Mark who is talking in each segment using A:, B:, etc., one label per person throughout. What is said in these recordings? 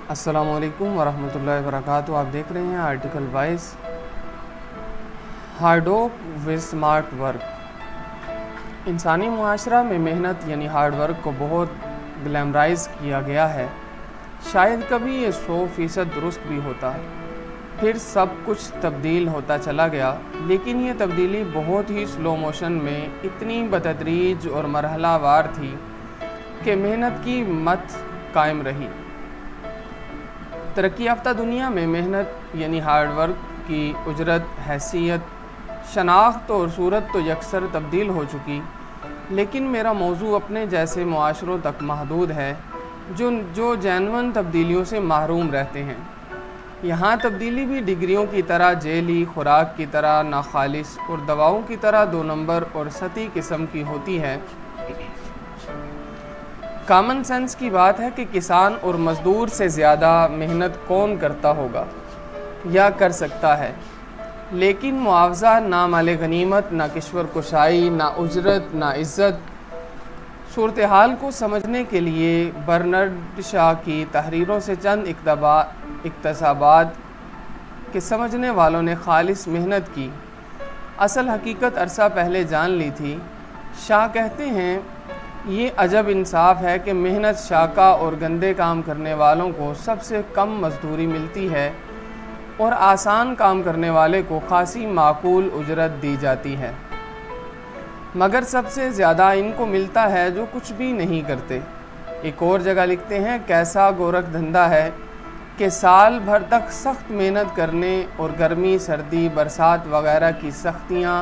A: अस्सलाम वालेकुम वरहमतुल्लाहि वबरकातुहू। आप देख रहे हैं article wise. Hard work with smart work. इंसानी मुआशरा में मेहनत यानी हार्ड वर्क को बहुत ग्लैमराइज किया गया है। शायद कभी ये 100% दुरुस्त भी होता, फिर सब कुछ तब्दील होता चला गया, लेकिन ये तब्दीली बहुत ही स्लो मोशन में इतनी बतदरीज और मरहलावार थी कि मेहनत की मत कायम रही। तरक्की याफ्ता दुनिया में मेहनत यानी हार्ड वर्क की उजरत, हैसियत, शनाख्त और सूरत तो यकसर तब्दील हो चुकी, लेकिन मेरा मौजू अपने जैसे मुआशरों तक महदूद है जो जेन्युइन तब्दीलियों से महरूम रहते हैं। यहाँ तब्दीली भी डिग्रियों की तरह जेली, खुराक की तरह नाखालिस और दवाओं की तरह 2 नंबर और सती किस्म की होती है। कॉमन सेंस की बात है कि किसान और मज़दूर से ज़्यादा मेहनत कौन करता होगा या कर सकता है, लेकिन मुआवजा ना माले गनीमत, ना किश्वर कुशाई, ना उजरत, ना इज़्ज़त। सूरत हाल को समझने के लिए बर्नार्ड शॉ की तहरीरों से चंद इक़्तिसाबात के समझने वालों ने खालिस मेहनत की असल हकीकत अरसा पहले जान ली थी। शाह कहते हैं, ये अजब इंसाफ है कि मेहनत शाका और गंदे काम करने वालों को सबसे कम मजदूरी मिलती है और आसान काम करने वाले को खासी माकूल उजरत दी जाती है, मगर सबसे ज़्यादा इनको मिलता है जो कुछ भी नहीं करते। एक और जगह लिखते हैं, कैसा गोरख धंधा है कि साल भर तक सख्त मेहनत करने और गर्मी, सर्दी, बरसात वगैरह की सख्तियाँ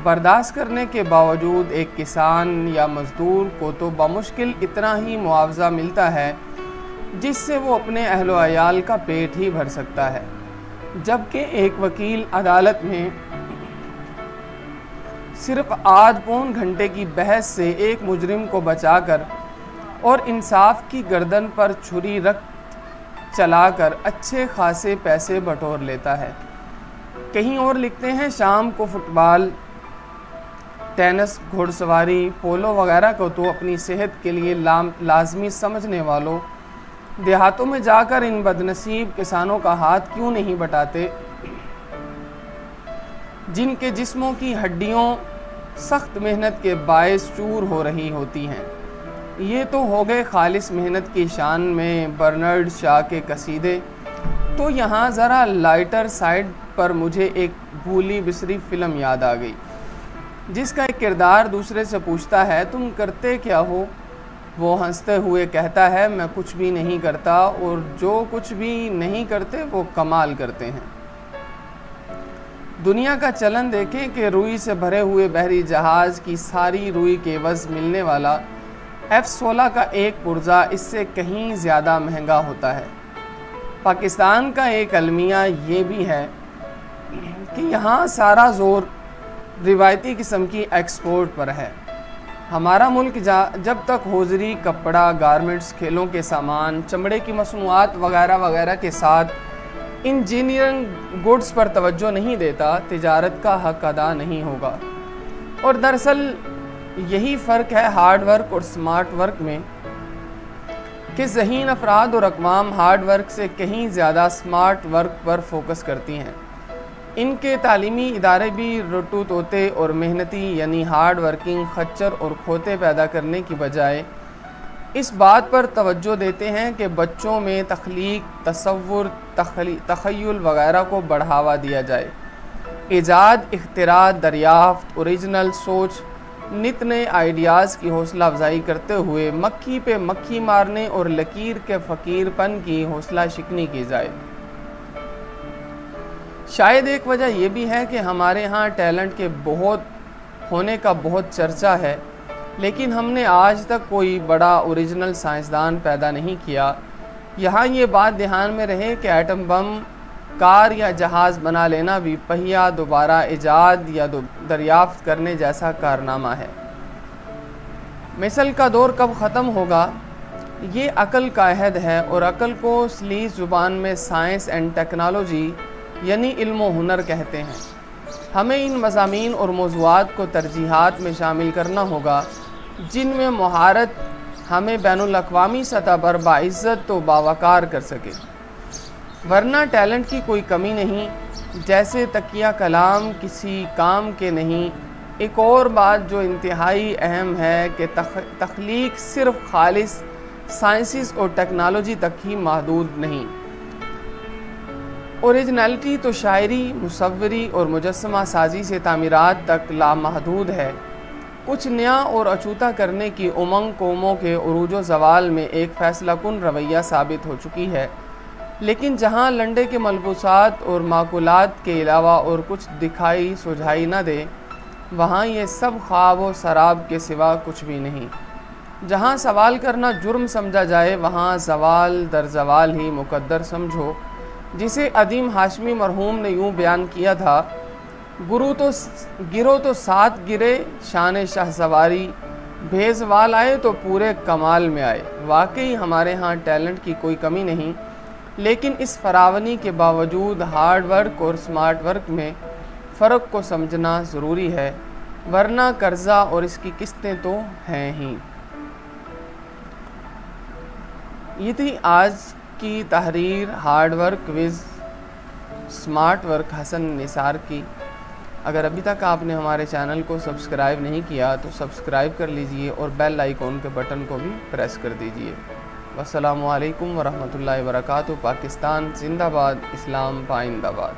A: बर्दाश्त करने के बावजूद एक किसान या मज़दूर को तो बमुश्किल इतना ही मुआवजा मिलता है जिससे वो अपने अहलो अयाल का पेट ही भर सकता है, जबकि एक वकील अदालत में सिर्फ आध पौन घंटे की बहस से एक मुजरिम को बचाकर और इंसाफ की गर्दन पर छुरी रख चलाकर अच्छे खासे पैसे बटोर लेता है। कहीं और लिखते हैं, शाम को फुटबॉल, टेनिस, घुड़सवारी, पोलो वगैरह को तो अपनी सेहत के लिए लाजमी समझने वालों देहातों में जाकर इन बदनसीब किसानों का हाथ क्यों नहीं बटाते, जिनके जिस्मों की हड्डियों सख्त मेहनत के बायस चूर हो रही होती हैं। ये तो हो गए खालिस मेहनत की शान में बर्नार्ड शॉ के कसीदे। तो यहाँ ज़रा लाइटर साइड पर मुझे एक भूली बिसरी फ़िल्म याद आ गई, जिसका एक किरदार दूसरे से पूछता है, तुम करते क्या हो? वो हंसते हुए कहता है, मैं कुछ भी नहीं करता, और जो कुछ भी नहीं करते वो कमाल करते हैं। दुनिया का चलन देखें कि रुई से भरे हुए बहरी जहाज़ की सारी रुई के एवज़ मिलने वाला F-16 का एक पुर्जा इससे कहीं ज़्यादा महंगा होता है। पाकिस्तान का एक अलमिया ये भी है कि यहाँ सारा ज़ोर रिवायती किस्म की एक्सपोर्ट पर है। हमारा मुल्क जब तक होजरी, कपड़ा, गारमेंट्स, खेलों के सामान, चमड़े की मसनूआत वगैरह वगैरह के साथ इंजीनियरिंग गुड्स पर तवज्जो नहीं देता, तिजारत का हक अदा नहीं होगा। और दरअसल यही फ़र्क है हार्ड वर्क और स्मार्ट वर्क में कि ज़हीन अफराद और अक़वाम हार्ड वर्क से कहीं ज़्यादा स्मार्ट वर्क पर फोकस करती हैं। इनके तालीमी इदारे भी रट्टू तोते और मेहनती यानी हार्ड वर्किंग खच्चर और खोते पैदा करने की बजाय इस बात पर तवज्जो देते हैं कि बच्चों में तख्लीक, तसव्वुर, तख़य्युल वगैरह को बढ़ावा दिया जाए। इजाद, इख्तिराअ, दरियाफ्त, ओरिजिनल सोच, नित नए आइडियाज़ की हौसला अफजाई करते हुए मक्खी पे मक्खी मारने और लकीर के फ़कीरपन की हौसला शिकनी की जाए। शायद एक वजह यह भी है कि हमारे यहाँ टैलेंट के बहुत होने का बहुत चर्चा है, लेकिन हमने आज तक कोई बड़ा ओरिजिनल साइंसदान पैदा नहीं किया। यहाँ ये बात ध्यान में रहे कि एटम बम, कार या जहाज़ बना लेना भी पहिया दोबारा इजाद या दरियाफ्त करने जैसा कारनामा है। मिसल का दौर कब ख़त्म होगा, ये अक़ल का अहद है, और अक़ल को सलीस ज़ुबान में साइंस एंड टेक्नोलॉजी यानी इल्म व हुनर कहते हैं। ہمیں ان مضامین اور موضوعات کو ترجیحات میں شامل کرنا ہوگا جن میں مہارت ہمیں بین الاقوامی سطح پر باعزت و باوقار کر سکے، ورنہ ٹیلنٹ کی کوئی کمی نہیں، جیسے تکیہ کلام کسی کام کے نہیں۔ ایک اور بات جو انتہائی اہم ہے کہ تخلیق صرف خالص سائنسز اور ٹیکنالوجی تک ہی محدود نہیں۔ اوریجنلٹی تو شاعری، مصوری اور مجسمہ سازی سے تعمیرات تک لامحدود ہے۔ کچھ نیا اور اچوتا کرنے کی امنگ قوموں کے عروج و زوال میں ایک فیصلہ کن رویہ ثابت ہو چکی ہے، لیکن جہاں لنڈے کے ملبوسات اور معقولات کے علاوہ اور کچھ دکھائی سجھائی نہ دے، وہاں یہ سب خواب و سراب کے سوا کچھ بھی نہیں۔ جہاں سوال کرنا جرم سمجھا جائے، وہاں زوال در زوال ہی مقدر سمجھو، جسے عظیم ہاشمی مرحوم نے یوں بیان کیا تھا: گرو تو سات گرے شان شاہ سواری، بے زوال آئے تو پورے کمال میں آئے۔ واقعی ہمارے ہاں ٹیلنٹ کی کوئی کمی نہیں، لیکن اس فراوانی کے باوجود ہارڈ ورک اور سمارٹ ورک میں فرق کو سمجھنا ضروری ہے، ورنہ قرضہ اور اس کی قسطیں تو ہیں ہی۔ یہ تھی آج کی تحریر ہارڈ ورک وز سمارٹ ورک حسن نثار کی۔ اگر ابھی تک آپ نے ہمارے چینل کو سبسکرائب نہیں کیا تو سبسکرائب کر لیجئے اور بیل آئیکن کے بٹن کو بھی پریس کر دیجئے۔ والسلام علیکم ورحمۃ اللہ وبرکاتہ۔ پاکستان زندہ باد، اسلام پائندہ باد۔